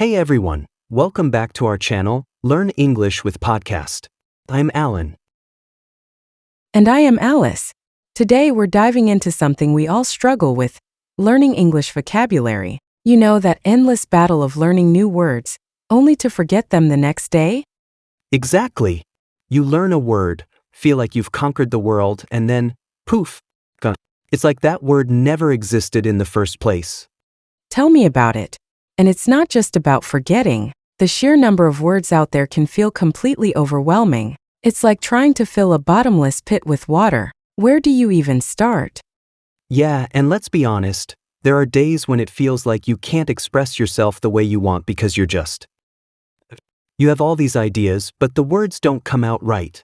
Hey everyone, welcome back to our channel, Learn English with Podcast. I'm Alan. And I am Alice. Today we're diving into something we all struggle with, learning English vocabulary. You know, that endless battle of learning new words, only to forget them the next day? Exactly. You learn a word, feel like you've conquered the world, and then, poof, gone. It's like that word never existed in the first place. Tell me about it. And it's not just about forgetting. The sheer number of words out there can feel completely overwhelming. It's like trying to fill a bottomless pit with water. Where do you even start? Yeah, and let's be honest, there are days when it feels like you can't express yourself the way you want because you have all these ideas, but the words don't come out right.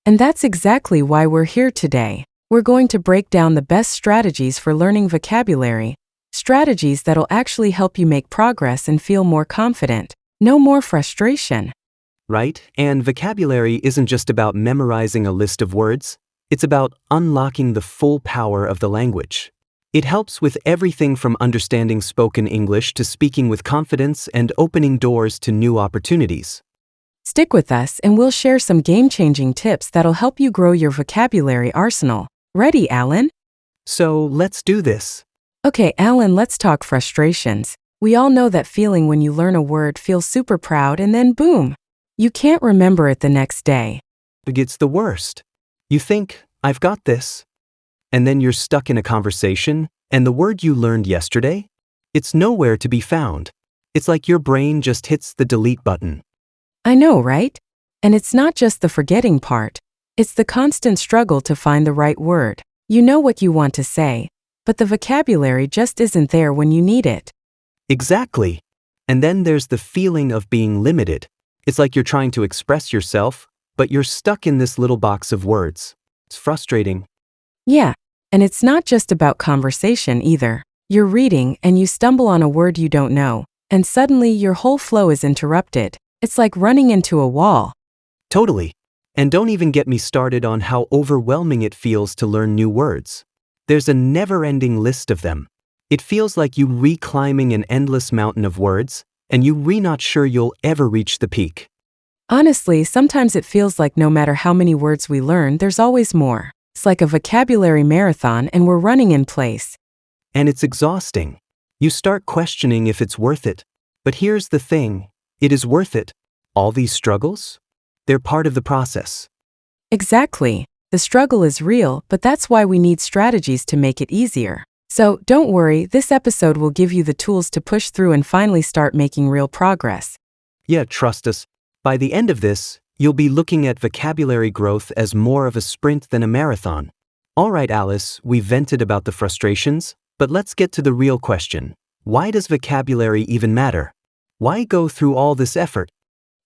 And that's exactly why we're here today. We're going to break down the best strategies for learning vocabulary, strategies that'll actually help you make progress and feel more confident. No more frustration. Right? And vocabulary isn't just about memorizing a list of words, it's about unlocking the full power of the language. It helps with everything from understanding spoken English to speaking with confidence and opening doors to new opportunities. Stick with us and we'll share some game-changing tips that'll help you grow your vocabulary arsenal. Ready, Alan? So let's do this. Okay, Alan, let's talk frustrations. We all know that feeling when you learn a word, feel super proud, and then boom, you can't remember it the next day. It's the worst. You think, I've got this. And then you're stuck in a conversation, and the word you learned yesterday? It's nowhere to be found. It's like your brain just hits the delete button. I know, right? And it's not just the forgetting part. It's the constant struggle to find the right word. You know what you want to say, but the vocabulary just isn't there when you need it. Exactly. And then there's the feeling of being limited. It's like you're trying to express yourself, but you're stuck in this little box of words. It's frustrating. Yeah, and it's not just about conversation either. You're reading and you stumble on a word you don't know, and suddenly your whole flow is interrupted. It's like running into a wall. Totally. And don't even get me started on how overwhelming it feels to learn new words. There's a never-ending list of them. It feels like you re-climbing an endless mountain of words, and you're not sure you'll ever reach the peak. Honestly, sometimes it feels like no matter how many words we learn, there's always more. It's like a vocabulary marathon and we're running in place. And it's exhausting. You start questioning if it's worth it. But here's the thing, it is worth it. All these struggles? They're part of the process. Exactly. The struggle is real, but that's why we need strategies to make it easier. So, don't worry, this episode will give you the tools to push through and finally start making real progress. Yeah, trust us. By the end of this, you'll be looking at vocabulary growth as more of a sprint than a marathon. All right, Alice, we vented about the frustrations, but let's get to the real question. Why does vocabulary even matter? Why go through all this effort?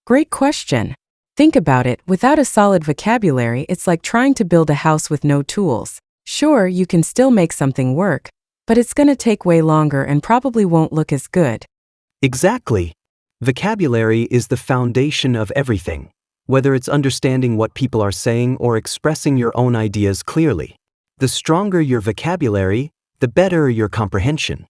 Great question. Think about it, without a solid vocabulary, it's like trying to build a house with no tools. Sure, you can still make something work, but it's going to take way longer and probably won't look as good. Exactly. Vocabulary is the foundation of everything, whether it's understanding what people are saying or expressing your own ideas clearly. The stronger your vocabulary, the better your comprehension.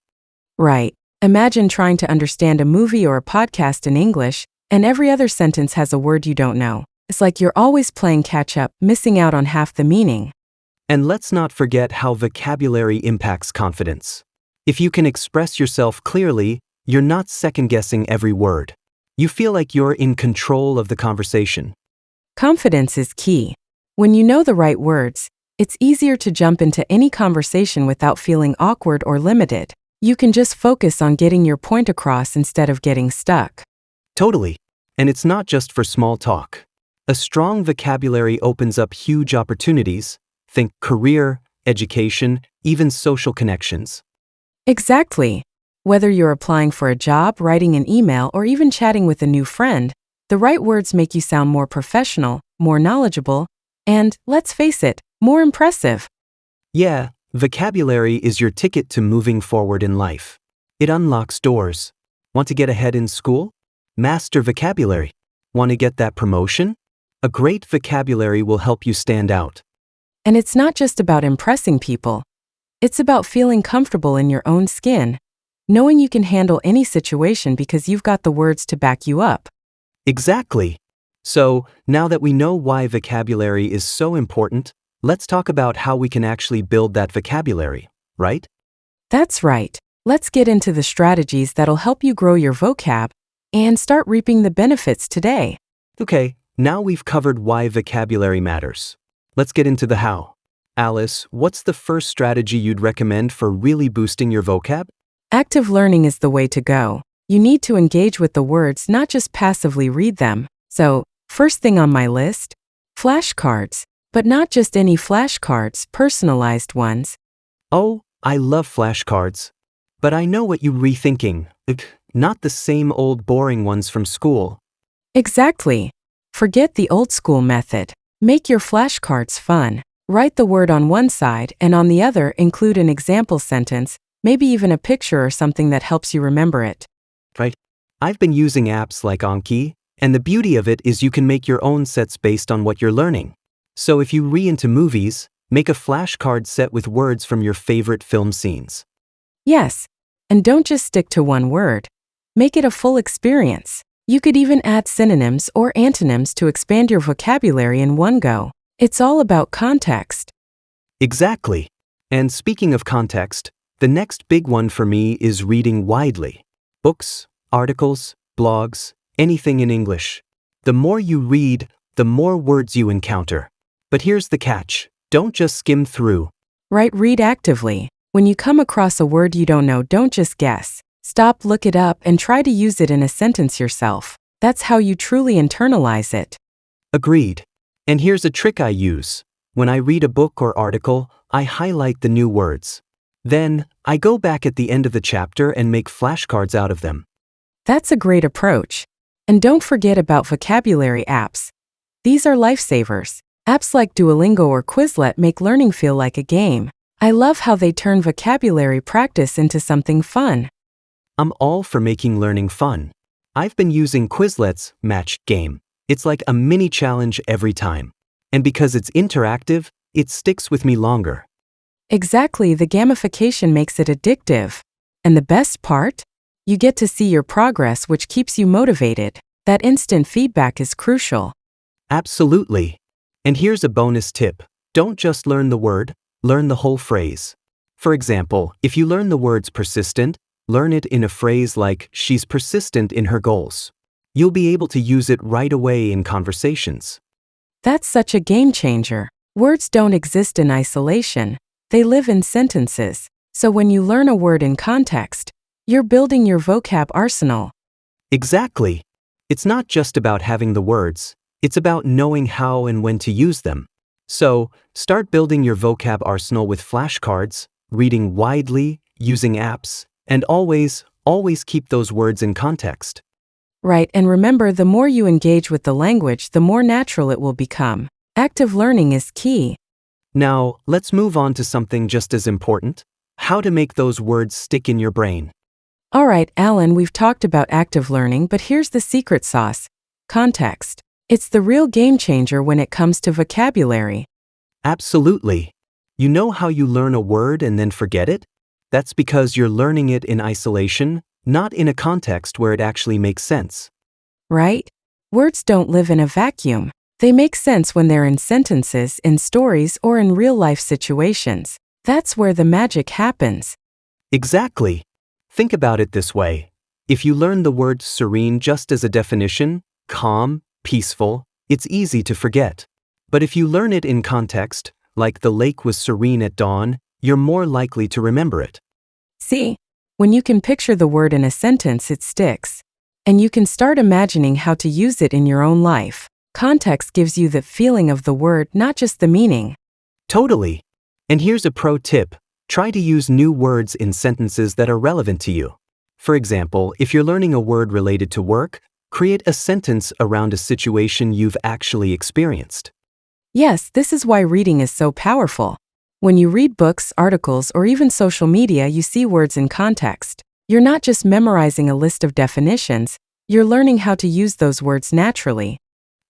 Right. Imagine trying to understand a movie or a podcast in English, and every other sentence has a word you don't know. It's like you're always playing catch-up, missing out on half the meaning. And let's not forget how vocabulary impacts confidence. If you can express yourself clearly, you're not second-guessing every word. You feel like you're in control of the conversation. Confidence is key. When you know the right words, it's easier to jump into any conversation without feeling awkward or limited. You can just focus on getting your point across instead of getting stuck. Totally. And it's not just for small talk. A strong vocabulary opens up huge opportunities. Think career, education, even social connections. Exactly. Whether you're applying for a job, writing an email, or even chatting with a new friend, the right words make you sound more professional, more knowledgeable, and, let's face it, more impressive. Yeah, vocabulary is your ticket to moving forward in life. It unlocks doors. Want to get ahead in school? Master vocabulary. Want to get that promotion? A great vocabulary will help you stand out. And it's not just about impressing people. It's about feeling comfortable in your own skin. knowing you can handle any situation because you've got the words to back you up. Exactly. So, now that we know why vocabulary is so important, let's talk about how we can actually build that vocabulary, right? That's right. Let's get into the strategies that'll help you grow your vocab and start reaping the benefits today. Okay, now we've covered why vocabulary matters. Let's get into the how. Alice, what's the first strategy you'd recommend for really boosting your vocab? Active learning is the way to go. You need to engage with the words, not just passively read them. So, first thing on my list, flashcards. But not just any flashcards, personalized ones. Oh, I love flashcards. But I know what you're rethinking. Not the same old boring ones from school. Exactly. Forget the old school method. Make your flashcards fun. Write the word on one side and on the other include an example sentence, maybe even a picture or something that helps you remember it. Right. I've been using apps like Anki, and the beauty of it is you can make your own sets based on what you're learning. So if you're into movies, make a flashcard set with words from your favorite film scenes. Yes, and don't just stick to one word. Make it a full experience. You could even add synonyms or antonyms to expand your vocabulary in one go. It's all about context. Exactly. And speaking of context, the next big one for me is reading widely. Books, articles, blogs, anything in English. The more you read, the more words you encounter. But here's the catch. Don't just skim through. Right, read actively. When you come across a word you don't know, don't just guess. Stop, look it up, and try to use it in a sentence yourself. That's how you truly internalize it. Agreed. And here's a trick I use. When I read a book or article, I highlight the new words. Then, I go back at the end of the chapter and make flashcards out of them. That's a great approach. And don't forget about vocabulary apps. These are lifesavers. Apps like Duolingo or Quizlet make learning feel like a game. I love how they turn vocabulary practice into something fun. I'm all for making learning fun. I've been using Quizlet's match game. It's like a mini challenge every time. And because it's interactive, it sticks with me longer. Exactly, the gamification makes it addictive. And the best part? You get to see your progress, which keeps you motivated. That instant feedback is crucial. Absolutely. And here's a bonus tip. Don't just learn the word, learn the whole phrase. For example, if you learn the words persistent, learn it in a phrase like, she's persistent in her goals. You'll be able to use it right away in conversations. That's such a game changer. Words don't exist in isolation. They live in sentences. So when you learn a word in context, you're building your vocab arsenal. Exactly. It's not just about having the words, it's about knowing how and when to use them. So, start building your vocab arsenal with flashcards, reading widely, using apps, and always keep those words in context. Right, and remember, the more you engage with the language, the more natural it will become. Active learning is key. Now, let's move on to something just as important: how to make those words stick in your brain. All right, Alan, we've talked about active learning, but here's the secret sauce: context. It's the real game changer when it comes to vocabulary. Absolutely. You know how you learn a word and then forget it? That's because you're learning it in isolation, not in a context where it actually makes sense. Right? Words don't live in a vacuum. They make sense when they're in sentences, in stories, or in real-life situations. That's where the magic happens. Exactly. Think about it this way. If you learn the word serene just as a definition, calm, peaceful, it's easy to forget. But if you learn it in context, like the lake was serene at dawn, you're more likely to remember it. See, when you can picture the word in a sentence, it sticks. And you can start imagining how to use it in your own life. Context gives you the feeling of the word, not just the meaning. Totally. And here's a pro tip. Try to use new words in sentences that are relevant to you. For example, if you're learning a word related to work, create a sentence around a situation you've actually experienced. Yes, this is why reading is so powerful. When you read books, articles, or even social media, you see words in context. You're not just memorizing a list of definitions, you're learning how to use those words naturally.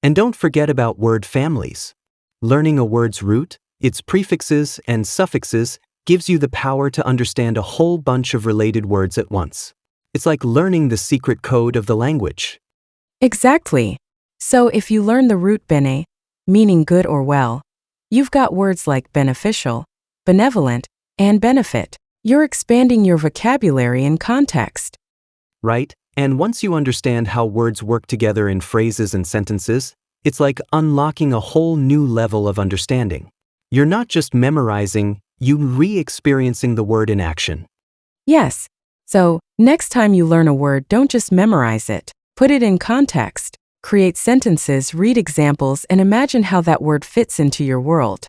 And don't forget about word families. Learning a word's root, its prefixes and suffixes, gives you the power to understand a whole bunch of related words at once. It's like learning the secret code of the language. Exactly. So if you learn the root bene, meaning good or well, you've got words like beneficial, benevolent, and benefit. You're expanding your vocabulary and context. Right? And once you understand how words work together in phrases and sentences, it's like unlocking a whole new level of understanding. You're not just memorizing, you're re-experiencing the word in action. Yes. So, next time you learn a word, don't just memorize it. Put it in context. Create sentences, read examples, and imagine how that word fits into your world.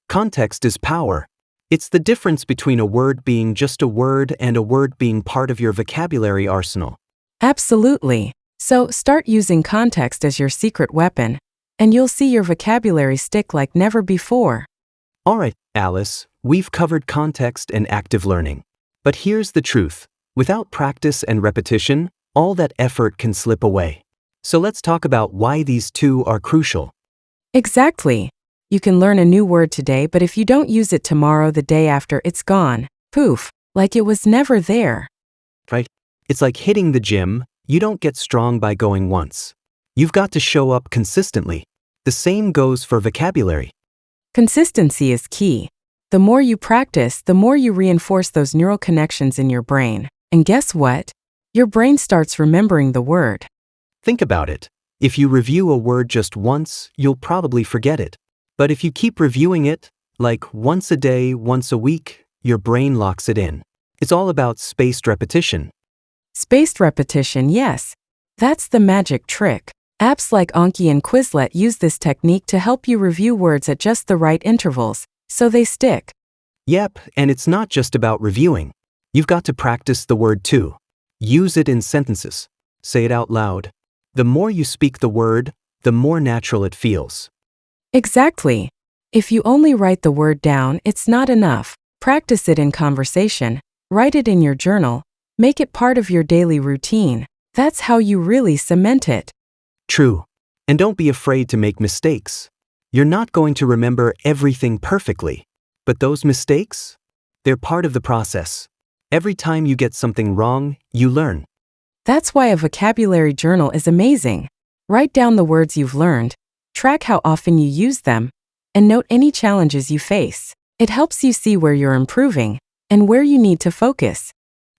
Context is power. It's the difference between a word being just a word and a word being part of your vocabulary arsenal. Absolutely. So, start using context as your secret weapon, and you'll see your vocabulary stick like never before. Alright, Alice, we've covered context and active learning. But here's the truth. Without practice and repetition, all that effort can slip away. So let's talk about why these two are crucial. Exactly. You can learn a new word today, but if you don't use it tomorrow, the day after, it's gone. Poof, like it was never there. Right? It's like hitting the gym. You don't get strong by going once. You've got to show up consistently. The same goes for vocabulary. Consistency is key. The more you practice, the more you reinforce those neural connections in your brain. And guess what? Your brain starts remembering the word. Think about it. If you review a word just once, you'll probably forget it. But if you keep reviewing it, like once a day, once a week, your brain locks it in. It's all about spaced repetition. Spaced repetition, yes. That's the magic trick. Apps like Anki and Quizlet use this technique to help you review words at just the right intervals, so they stick. Yep, and it's not just about reviewing. You've got to practice the word too. Use it in sentences. Say it out loud. The more you speak the word, the more natural it feels. Exactly. If you only write the word down, it's not enough. Practice it in conversation. Write it in your journal. Make it part of your daily routine. That's how you really cement it. True. And don't be afraid to make mistakes. You're not going to remember everything perfectly. But those mistakes? They're part of the process. Every time you get something wrong, you learn. That's why a vocabulary journal is amazing. Write down the words you've learned, track how often you use them, and note any challenges you face. It helps you see where you're improving and where you need to focus.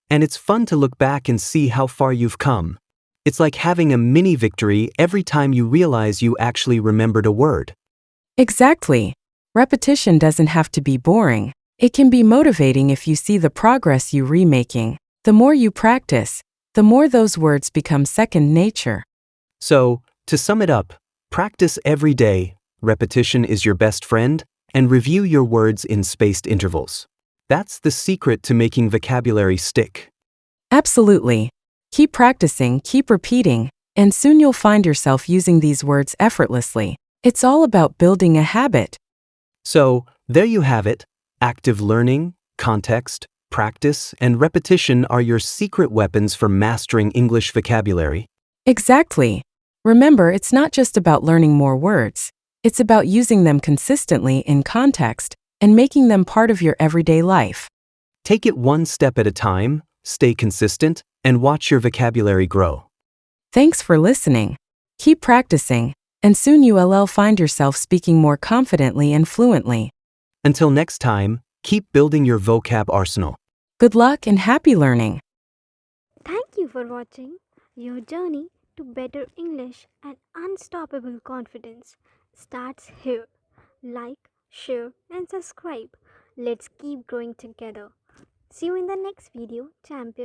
And it's fun to look back and see how far you've come. It's like having a mini victory every time you realize you actually remembered a word. Exactly. Repetition doesn't have to be boring. It can be motivating if you see the progress you're remaking. The more you practice, the more those words become second nature. So, to sum it up, practice every day, repetition is your best friend, and review your words in spaced intervals. That's the secret to making vocabulary stick. Absolutely. Keep practicing, keep repeating, and soon you'll find yourself using these words effortlessly. It's all about building a habit. So, there you have it. Active learning, context, practice, and repetition are your secret weapons for mastering English vocabulary. Exactly. Remember, it's not just about learning more words. It's about using them consistently in context and making them part of your everyday life. Take it one step at a time, stay consistent, and watch your vocabulary grow. Thanks for listening. Keep practicing, and soon you'll find yourself speaking more confidently and fluently. Until next time, keep building your vocab arsenal. Good luck and happy learning. Thank you for watching. Your journey to better English and unstoppable confidence starts here. Like, share, and subscribe. Let's keep growing together. See you in the next video, champion.